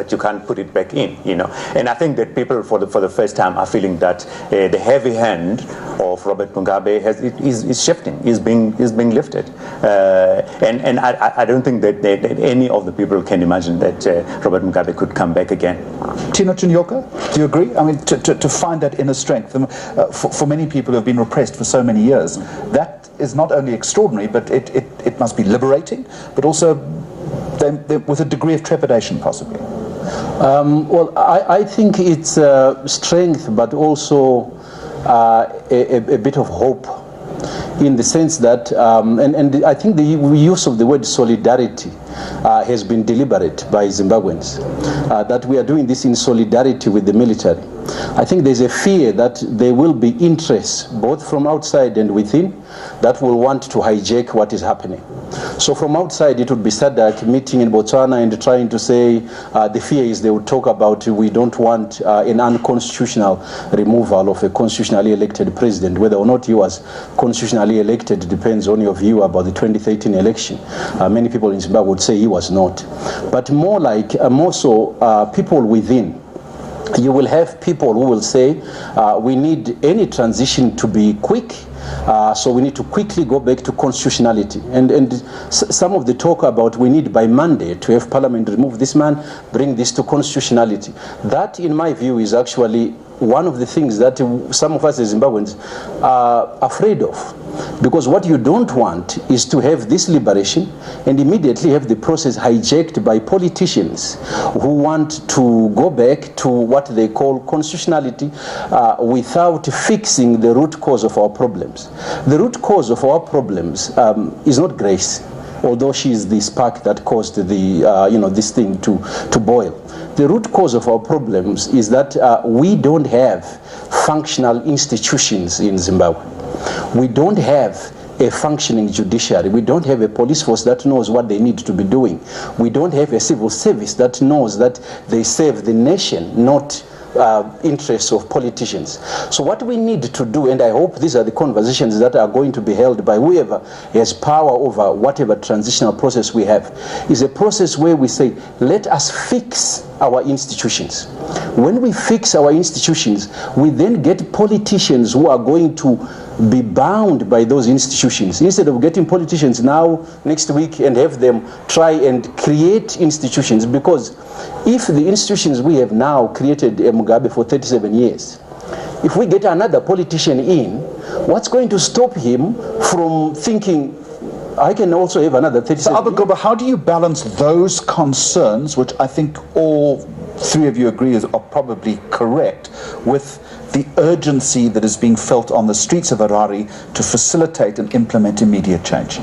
that you can't put it back in, And I think that people for the first time are feeling that the heavy hand of Robert Mugabe is shifting, is being lifted. And I don't think that any of the people can imagine that Robert Mugabe could come back again. Tino Chinyoka, do you agree? I mean, to find that inner strength, for many people who have been repressed for so many years, that is not only extraordinary, but it must be liberating, but also with a degree of trepidation, possibly. Well, I think it's strength, but also a bit of hope, in the sense that, and I think the use of the word solidarity has been deliberate by Zimbabweans, that we are doing this in solidarity with the military. I think there's a fear that there will be interests, both from outside and within, that will want to hijack what is happening. So from outside, it would be SADC meeting in Botswana and trying to say, the fear is they would talk about, we don't want an unconstitutional removal of a constitutionally elected president. Whether or not he was constitutionally elected depends on your view about the 2013 election. Many people in Zimbabwe would say he was not. But more so people within. You will have people who will say, we need any transition to be quick, so we need to quickly go back to constitutionality. And some of the talk about we need by Monday to have Parliament remove this man, bring this to constitutionality. That, in my view, is actually one of the things that some of us as Zimbabweans are afraid of. Because what you don't want is to have this liberation and immediately have the process hijacked by politicians who want to go back to what they call constitutionality without fixing the root cause of our problems. The root cause of our problems is not Grace, although she is the spark that caused this thing to boil. The root cause of our problems is that we don't have functional institutions in Zimbabwe. We don't have a functioning judiciary. We don't have a police force that knows what they need to be doing. We don't have a civil service that knows that they serve the nation, not interests of politicians. So what we need to do, and I hope these are the conversations that are going to be held by whoever has power over whatever transitional process we have, is a process where we say, let us fix our institutions. When we fix our institutions, we then get politicians who are going to be bound by those institutions, instead of getting politicians now next week and have them try and create institutions. Because if the institutions we have now created Mugabe for 37 years, if we get another politician in, what's going to stop him from thinking, I can also have another 37 years? So, Albert Goba, how do you balance those concerns, which I think all three of you agree are probably correct, with the urgency that is being felt on the streets of Harare to facilitate and implement immediate change?